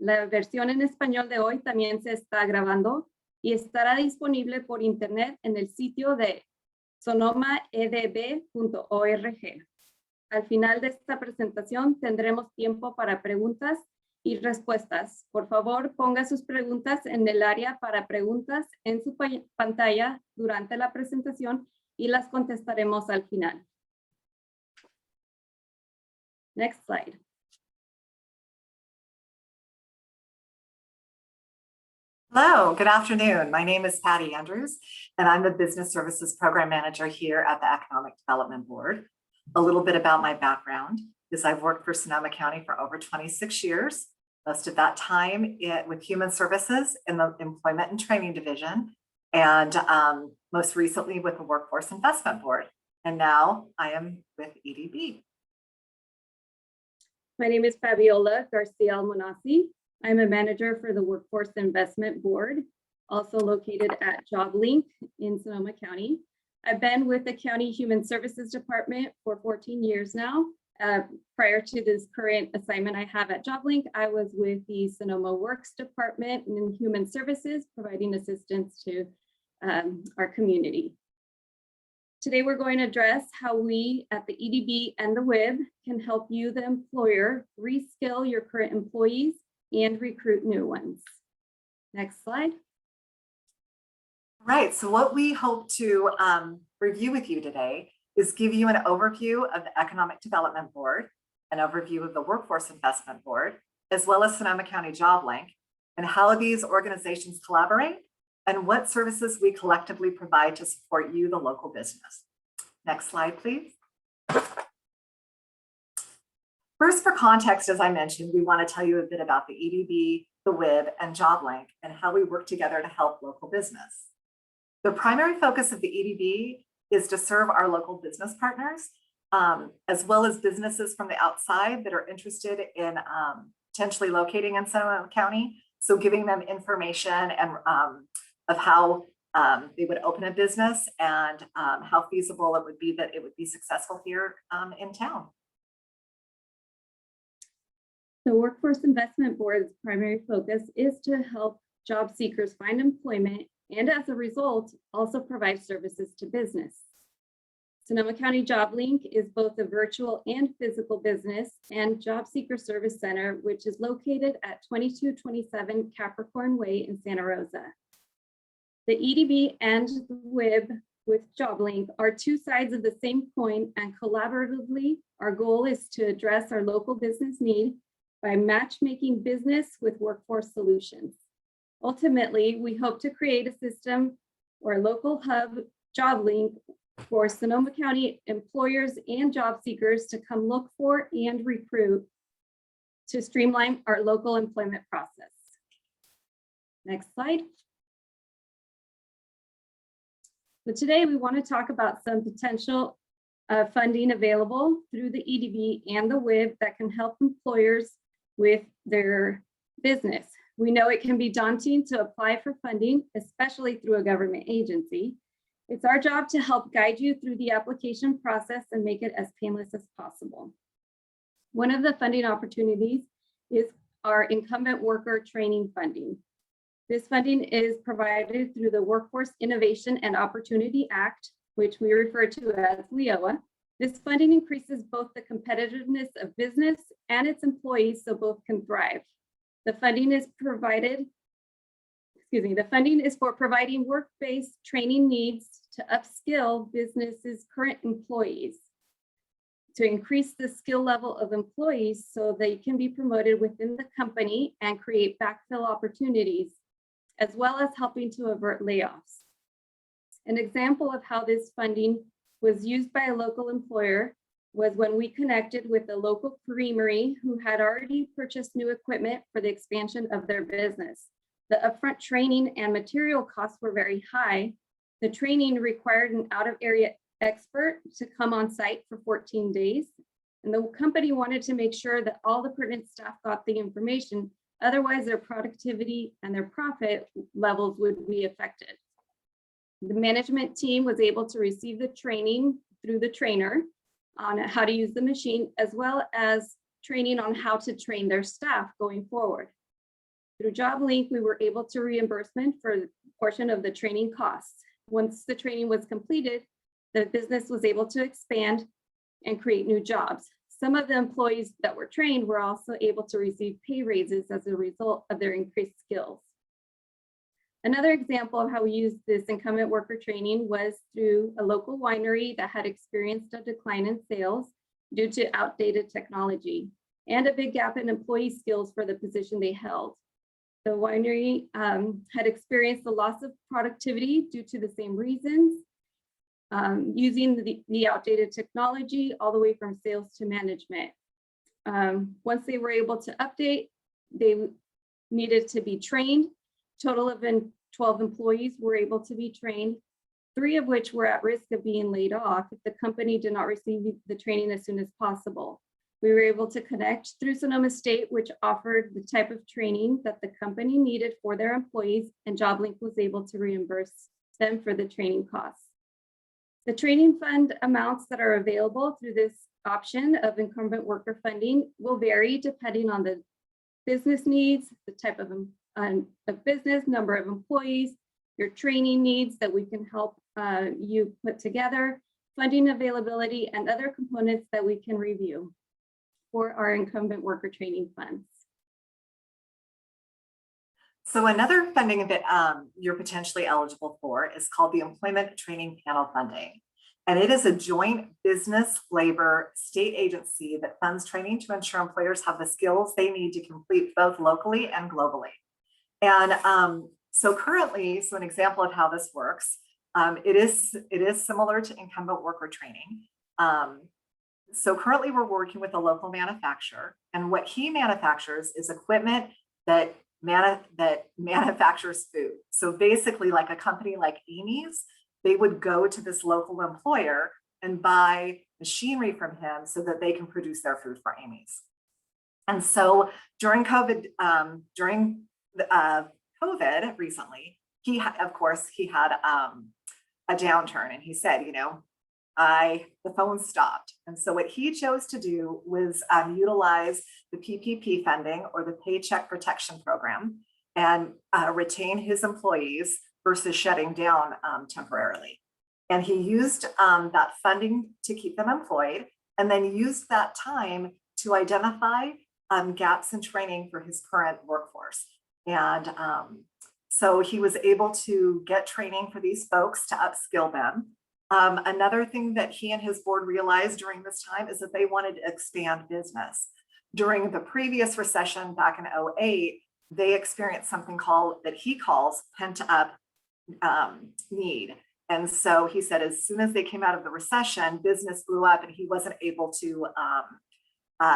La versión en español de hoy también se está grabando y estará disponible por internet en el sitio de sonomaedb.org. Al final de esta presentación tendremos tiempo para preguntas y respuestas. Por favor, ponga sus preguntas en el área para preguntas en su pantalla durante la presentación y las contestaremos al final. Next slide. Hello, good afternoon. My name is Patty Andrews, and I'm the Business Services Program Manager here at the Economic Development Board. A little bit about my background is I've worked for Sonoma County for over 26 years, most of that time with Human Services in the Employment and Training Division, and most recently with the Workforce Investment Board. And now I am with EDB. My name is Fabiola Garcia Almonasi. I'm a manager for the Workforce Investment Board, also located at JobLink in Sonoma County. I've been with the County Human Services Department for 14 years now. Prior to this current assignment I have at JobLink, I was with the Sonoma Works Department in Human Services, providing assistance to our community. Today, we're going to address how we at the EDB and the WIB can help you, the employer, reskill your current employees and recruit new ones. Next slide. Right, so what we hope to review with you today is give you an overview of the Economic Development Board, an overview of the Workforce Investment Board, as well as Sonoma County JobLink, and how these organizations collaborate and what services we collectively provide to support you, the local business. Next slide, please. First, for context, as I mentioned, we want to tell you a bit about the EDB, the WIB, and JobLink, and how we work together to help local business. The primary focus of the EDB is to serve our local business partners, as well as businesses from the outside that are interested in potentially locating in Sonoma County. So giving them information and of how they would open a business and how feasible it would be that it would be successful here in town. The Workforce Investment Board's primary focus is to help job seekers find employment and, as a result, also provide services to business. Sonoma County JobLink is both a virtual and physical business and job seeker service center, which is located at 2227 Capricorn Way in Santa Rosa. The EDB and the WIB with JobLink are two sides of the same coin, and collaboratively, our goal is to address our local business need by matchmaking business with workforce solutions. Ultimately, we hope to create a system or a local hub JobLink for Sonoma County employers and job seekers to come look for and recruit to streamline our local employment process. Next slide. So today we want to talk about some potential funding available through the EDB and the WIB that can help employers with their business. We know it can be daunting to apply for funding, especially through a government agency. It's our job to help guide you through the application process and make it as painless as possible. One of the funding opportunities is our Incumbent Worker Training Funding. This funding is provided through the Workforce Innovation and Opportunity Act, which we refer to as WIOA. This funding increases both the competitiveness of business and its employees so both can thrive. The funding is for providing work-based training needs to upskill businesses' current employees, to increase the skill level of employees so they can be promoted within the company and create backfill opportunities, as well as helping to avert layoffs. An example of how this funding was used by a local employer was when we connected with a local creamery who had already purchased new equipment for the expansion of their business. The upfront training and material costs were very high. The training required an out-of-area expert to come on site for 14 days. And the company wanted to make sure that all the pertinent staff got the information, otherwise their productivity and their profit levels would be affected. The management team was able to receive the training through the trainer on how to use the machine, as well as training on how to train their staff going forward. Through JobLink, we were able to reimbursement for a portion of the training costs. Once the training was completed, the business was able to expand and create new jobs. Some of the employees that were trained were also able to receive pay raises as a result of their increased skills. Another example of how we used this incumbent worker training was through a local winery that had experienced a decline in sales due to outdated technology and a big gap in employee skills for the position they held. The winery had experienced the loss of productivity due to the same reasons, using the outdated technology all the way from sales to management. Once they were able to update, they needed to be trained. Total of 12 employees were able to be trained, 3 of which were at risk of being laid off if the company did not receive the training as soon as possible. We were able to connect through Sonoma State, which offered the type of training that the company needed for their employees, and JobLink was able to reimburse them for the training costs. The training fund amounts that are available through this option of incumbent worker funding will vary depending on the business needs, the type of business, number of employees, your training needs that we can help you put together, funding availability, and other components that we can review for our incumbent worker training funds. So another funding that you're potentially eligible for is called the Employment Training Panel Funding. And it is a joint business labor state agency that funds training to ensure employers have the skills they need to complete both locally and globally. And so currently, so an example of how this works, it is similar to incumbent worker training. So currently we're working with a local manufacturer, and what he manufactures is equipment that manufactures food. So basically, like a company like Amy's, they would go to this local employer and buy machinery from him so that they can produce their food for Amy's. And so during COVID, COVID recently, he had a downturn, and he said, the phone stopped. And so what he chose to do was utilize the PPP funding, or the Paycheck Protection Program, and retain his employees versus shutting down temporarily. And he used that funding to keep them employed, and then used that time to identify gaps in training for his current workforce. And so he was able to get training for these folks to upskill them. Another thing that he and his board realized during this time is that they wanted to expand business. During the previous recession back in 2008, they experienced something that he calls pent up need. And so he said, as soon as they came out of the recession, business blew up, and he wasn't able to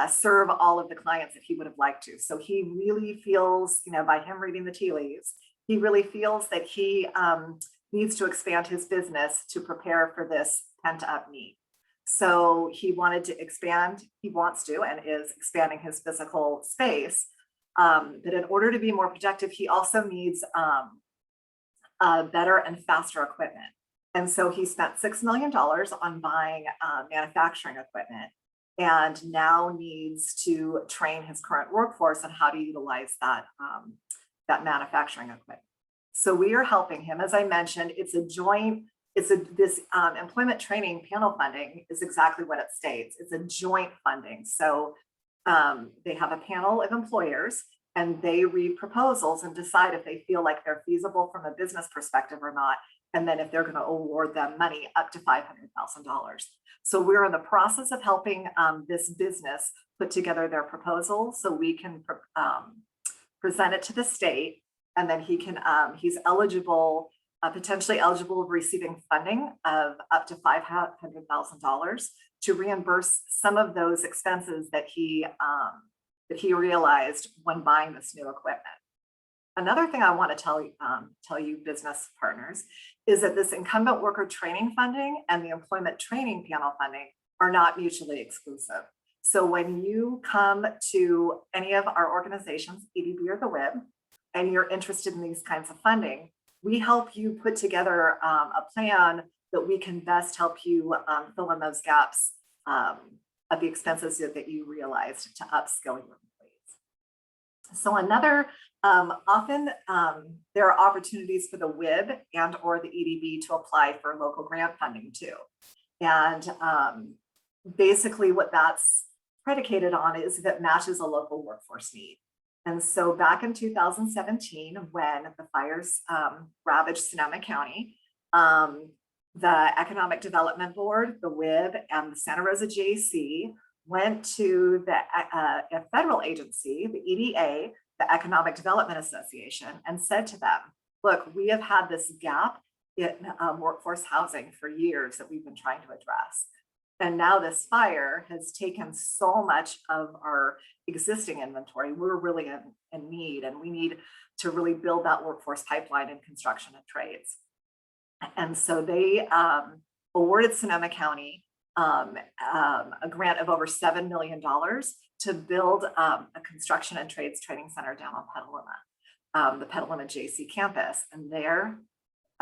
serve all of the clients that he would have liked to. So he really feels, by him reading the tea leaves, he really feels that he needs to expand his business to prepare for this pent up need. So he wanted to expand, he wants to, and is expanding his physical space. But in order to be more productive, he also needs better and faster equipment. And so he spent $6 million on buying manufacturing equipment, and now needs to train his current workforce on how to utilize that manufacturing equipment. So we are helping him. As I mentioned, this employment training panel funding is exactly what it states. It's a joint funding. So they have a panel of employers, and they read proposals and decide if they feel like they're feasible from a business perspective or not. And then if they're going to award them money up to $500,000. So we're in the process of helping this business put together their proposal so we can present it to the state, and then he's eligible, potentially eligible of receiving funding of up to $500,000 to reimburse some of those expenses that he realized when buying this new equipment. Another thing I want to tell you business partners is that this incumbent worker training funding and the employment training panel funding are not mutually exclusive. So when you come to any of our organizations, EDB or the WIB, and you're interested in these kinds of funding, we help you put together a plan that we can best help you fill in those gaps of the expenses that you realized to upskill your employees. So another, often there are opportunities for the WIB and or the EDB to apply for local grant funding too. And basically what that's predicated on is if it matches a local workforce need. And so back in 2017, when the fires ravaged Sonoma County, the Economic Development Board, the WIB, and the Santa Rosa JC went to the federal agency, the EDA, the Economic Development Association, and said to them, look, we have had this gap in workforce housing for years that we've been trying to address. And now this fire has taken so much of our existing inventory. We're really in need, and we need to really build that workforce pipeline in construction and trades. And so they awarded Sonoma County a grant of over $7 million to build a construction and trades training center down on Petaluma, the Petaluma JC campus. And they're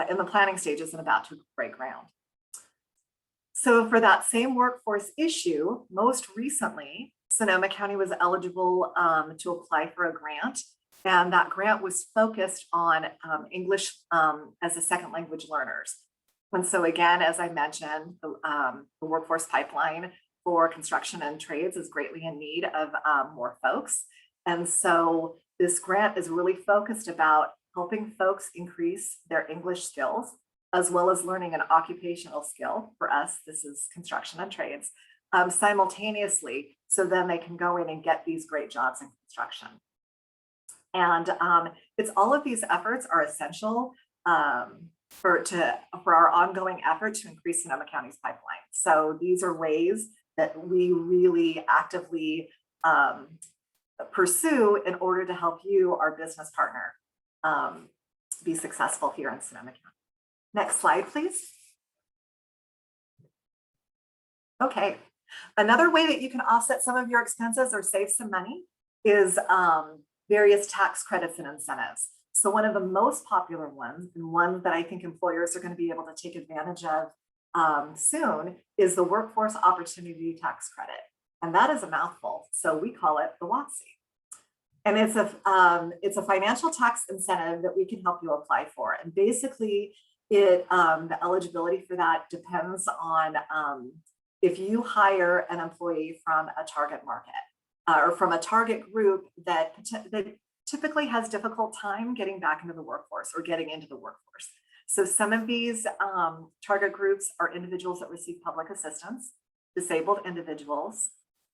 in the planning stages and about to break ground. So for that same workforce issue, most recently, Sonoma County was eligible to apply for a grant. And that grant was focused on English as a second language learners. And so again, as I mentioned, the workforce pipeline for construction and trades is greatly in need of more folks. And so this grant is really focused about helping folks increase their English skills, as well as learning an occupational skill. For us, this is construction and trades, simultaneously, so then they can go in and get these great jobs in construction. And it's all of these efforts are essential for our ongoing effort to increase Sonoma County's pipeline. So these are ways that we really actively pursue in order to help you, our business partner, be successful here in Sonoma County. Next slide, please. Okay, another way that you can offset some of your expenses or save some money is various tax credits and incentives. So one of the most popular ones, and one that I think employers are going to be able to take advantage of soon, is the Workforce Opportunity Tax Credit. And that is a mouthful, so we call it the WOTC. And it's a financial tax incentive that we can help you apply for. And basically, the eligibility for that depends on if you hire an employee from a target market or from a target group that typically has difficult time getting back into the workforce or getting into the workforce. So some of these target groups are individuals that receive public assistance, disabled individuals,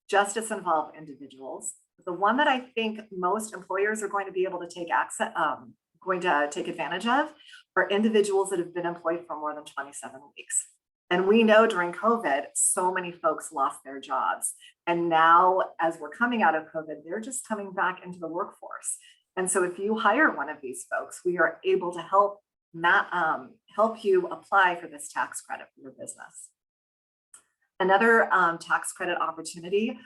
justice-involved individuals. The one that I think most employers are going to be able to take advantage of are individuals that have been employed for more than 27 weeks. And we know during COVID, so many folks lost their jobs. And now, as we're coming out of COVID, they're just coming back into the workforce. And so if you hire one of these folks, we are able to help you apply for this tax credit for your business. Another tax credit opportunity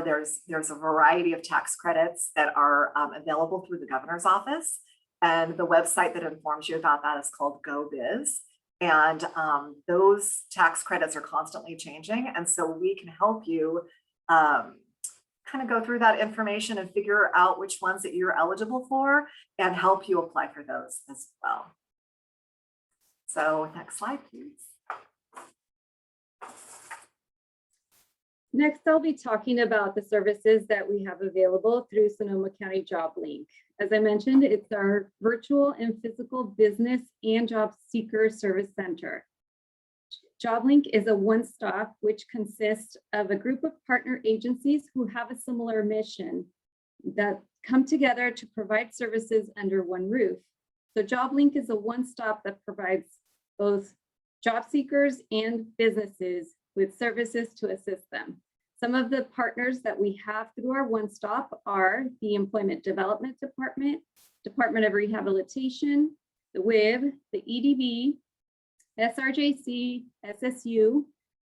there's a variety of tax credits that are available through the governor's office. And the website that informs you about that is called GoBiz. And those tax credits are constantly changing. And so we can help you kind of go through that information and figure out which ones that you're eligible for and help you apply for those as well. So next slide, please. Next, I'll be talking about the services that we have available through Sonoma County JobLink. As I mentioned, it's our virtual and physical business and job seeker service center. JobLink is a one-stop which consists of a group of partner agencies who have a similar mission that come together to provide services under one roof. So JobLink is a one-stop that provides both job seekers and businesses with services to assist them. Some of the partners that we have through our one-stop are the Employment Development Department, Department of Rehabilitation, the WIB, the EDB, SRJC, SSU,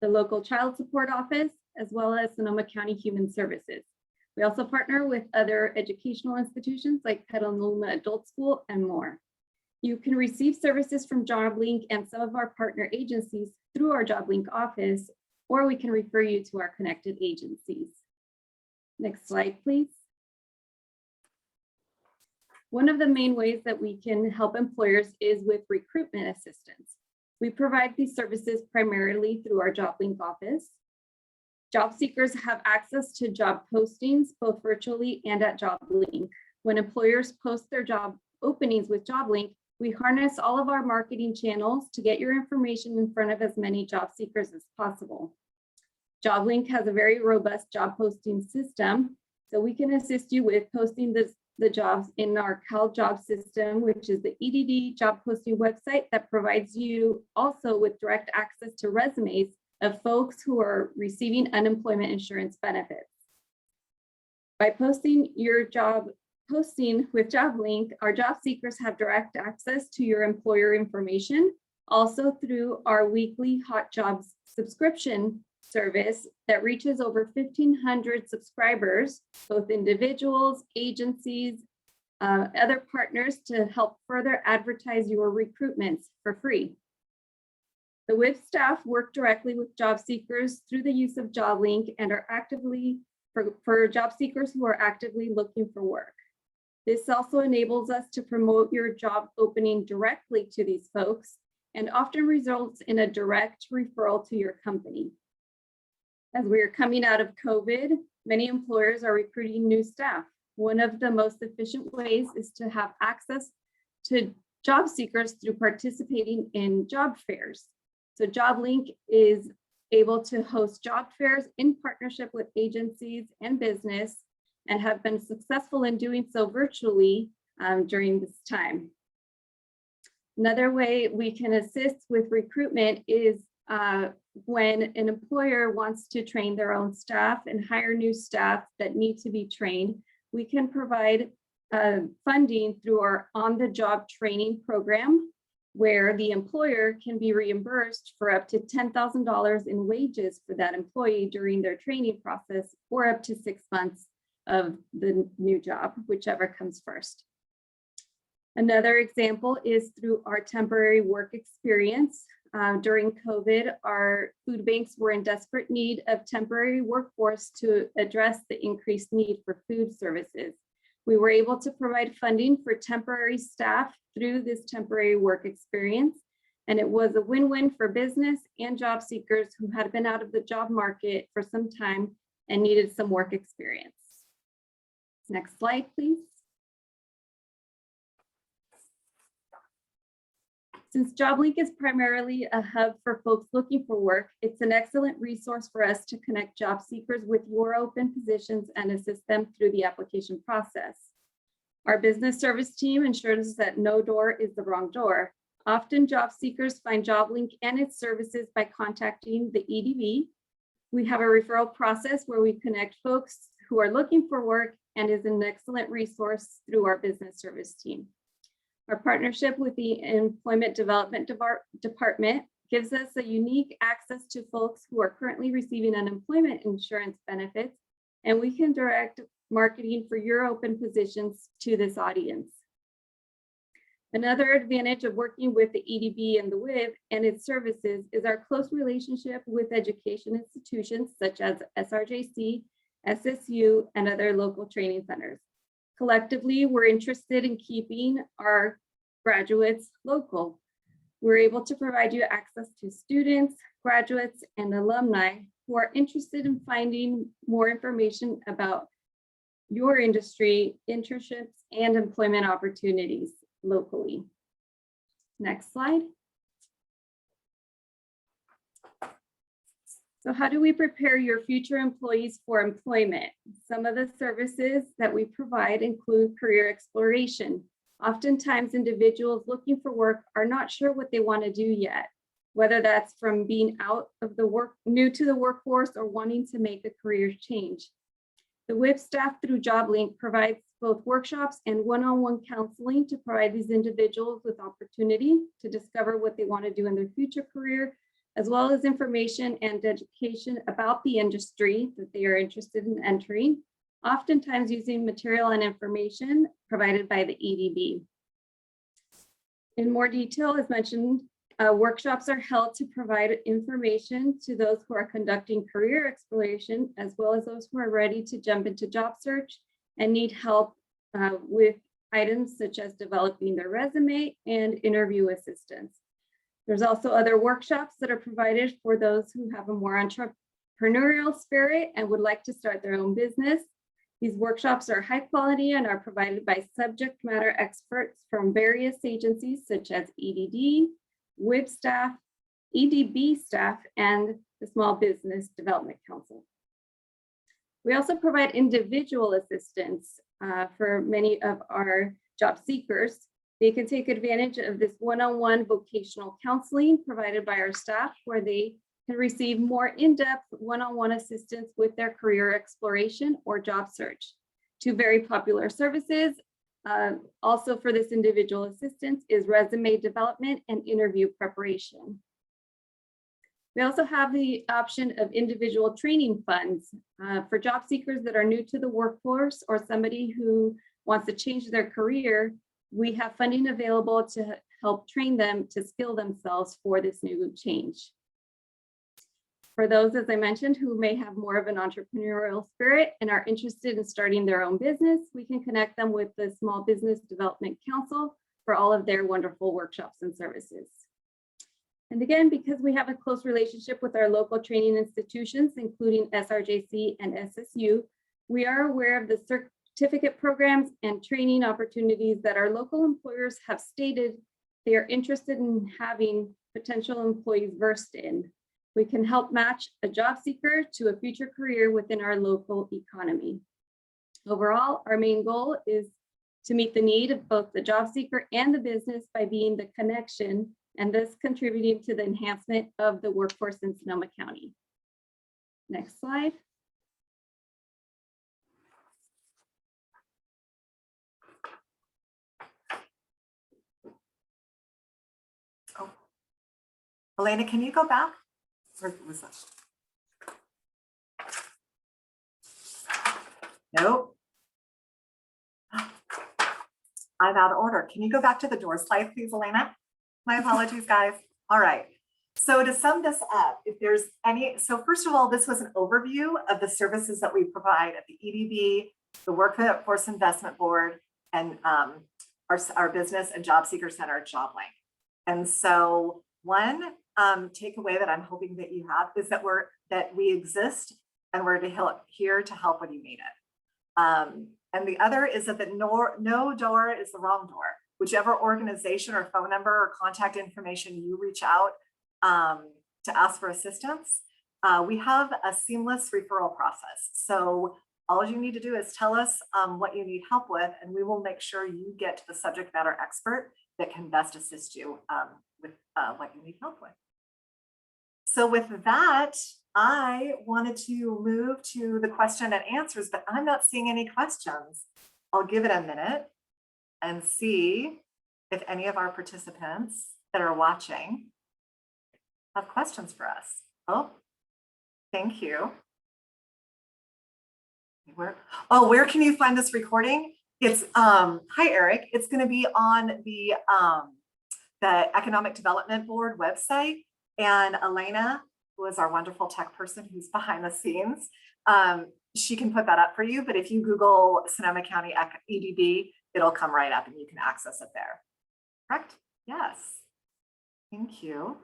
the local child support office, as well as Sonoma County Human Services. We also partner with other educational institutions like Petaluma Adult School and more. You can receive services from JobLink and some of our partner agencies through our JobLink office, or we can refer you to our connected agencies. Next slide, please. One of the main ways that we can help employers is with recruitment assistance. We provide these services primarily through our JobLink office. Job seekers have access to job postings, both virtually and at JobLink. When employers post their job openings with JobLink, we harness all of our marketing channels to get your information in front of as many job seekers as possible. JobLink has a very robust job posting system, so we can assist you with posting the jobs in our Cal Job system, which is the EDD job posting website that provides you also with direct access to resumes of folks who are receiving unemployment insurance benefits. By posting your job posting with JobLink, our job seekers have direct access to your employer information, also through our weekly Hot Jobs subscription service that reaches over 1,500 subscribers, both individuals, agencies, other partners, to help further advertise your recruitments for free. The WIF staff work directly with job seekers through the use of JobLink and are actively for job seekers who are actively looking for work. This also enables us to promote your job opening directly to these folks and often results in a direct referral to your company. As we are coming out of COVID, many employers are recruiting new staff. One of the most efficient ways is to have access to job seekers through participating in job fairs. So JobLink is able to host job fairs in partnership with agencies and business, and have been successful in doing so virtually during this time. Another way we can assist with recruitment is when an employer wants to train their own staff and hire new staff that need to be trained, we can provide funding through our on-the-job training program, where the employer can be reimbursed for up to $10,000 in wages for that employee during their training process, or up to 6 months of the new job, whichever comes first. Another example is through our temporary work experience. During COVID, our food banks were in desperate need of temporary workforce to address the increased need for food services. We were able to provide funding for temporary staff through this temporary work experience, and it was a win-win for business and job seekers who had been out of the job market for some time and needed some work experience. Next slide, please. Since JobLink is primarily a hub for folks looking for work, it's an excellent resource for us to connect job seekers with your open positions and assist them through the application process. Our business service team ensures that no door is the wrong door. Often job seekers find JobLink and its services by contacting the EDB. We have a referral process where we connect folks who are looking for work, and is an excellent resource through our business service team. Our partnership with the Employment Development Department gives us a unique access to folks who are currently receiving unemployment insurance benefits, and we can direct marketing for your open positions to this audience. Another advantage of working with the EDB and the WIV and its services is our close relationship with education institutions such as SRJC, SSU, and other local training centers. Collectively, we're interested in keeping our graduates local. We're able to provide you access to students, graduates, and alumni who are interested in finding more information about your industry, internships, and employment opportunities locally. Next slide. So how do we prepare your future employees for employment? Some of the services that we provide include career exploration. Oftentimes, individuals looking for work are not sure what they want to do yet, whether that's from being out of the new to the workforce or wanting to make a career change. The WIP staff through JobLink provides both workshops and one-on-one counseling to provide these individuals with opportunity to discover what they want to do in their future career, as well as information and education about the industry that they are interested in entering, oftentimes using material and information provided by the EDB. In more detail, as mentioned, workshops are held to provide information to those who are conducting career exploration, as well as those who are ready to jump into job search and need help with items such as developing their resume and interview assistance. There's also other workshops that are provided for those who have a more entrepreneurial spirit and would like to start their own business. These workshops are high quality and are provided by subject matter experts from various agencies such as EDD, WIB staff, EDB staff, and the Small Business Development Council. We also provide individual assistance for many of our job seekers. They can take advantage of this one-on-one vocational counseling provided by our staff, where they can receive more in-depth one-on-one assistance with their career exploration or job search. Two very popular services also for this individual assistance is resume development and interview preparation. We also have the option of individual training funds for job seekers that are new to the workforce or somebody who wants to change their career. We have funding available to help train them to skill themselves for this new change. For those, as I mentioned, who may have more of an entrepreneurial spirit and are interested in starting their own business, we can connect them with the Small Business Development Council for all of their wonderful workshops and services. And again, because we have a close relationship with our local training institutions, including SRJC and SSU, we are aware of the certificate programs and training opportunities that our local employers have stated they are interested in having potential employees versed in. We can help match a job seeker to a future career within our local economy. Overall, our main goal is to meet the need of both the job seeker and the business by being the connection and thus contributing to the enhancement of the workforce in Sonoma County. Next slide. Oh, Elena, can you go back? Or was that? Nope. I'm out of order. Can you go back to the door slide, please, Elena? My apologies, guys. All right. So to sum this up, if there's any, so first of all, this was an overview of the services that we provide at the EDB, the Workforce Investment Board, and our Business and Job Seeker Center at JobLink. And so one takeaway that I'm hoping that you have is that we exist and we're here to help when you need it. And the other is that no door is the wrong door. Whichever organization or phone number or contact information you reach out to ask for assistance, we have a seamless referral process. So all you need to do is tell us what you need help with, and we will make sure you get to the subject matter expert that can best assist you with what you need help with. So with that, I wanted to move to the question and answers, but I'm not seeing any questions. I'll give it a minute and see if any of our participants that are watching have questions for us. Oh, thank you. Where can you find this recording? It's hi Eric. It's going to be on the Economic Development Board website, and Elena, who is our wonderful tech person who's behind the scenes, she can put that up for you. But if you Google Sonoma County EDB, it'll come right up and you can access it there. Correct? Yes. Thank you.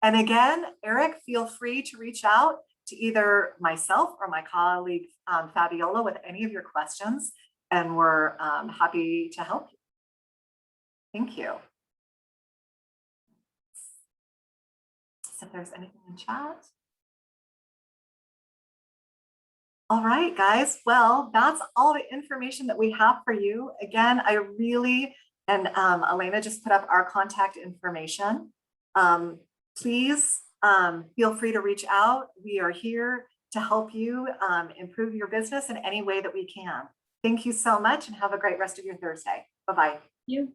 And again, Eric, feel free to reach out to either myself or my colleague Fabiola with any of your questions, and we're happy to help you. Thank you. So if there's anything in chat. All right, guys. Well, that's all the information that we have for you. Again, I really, and Elena just put up our contact information. Please feel free to reach out. We are here to help you improve your business in any way that we can. Thank you so much and have a great rest of your Thursday. Bye-bye. Thank you.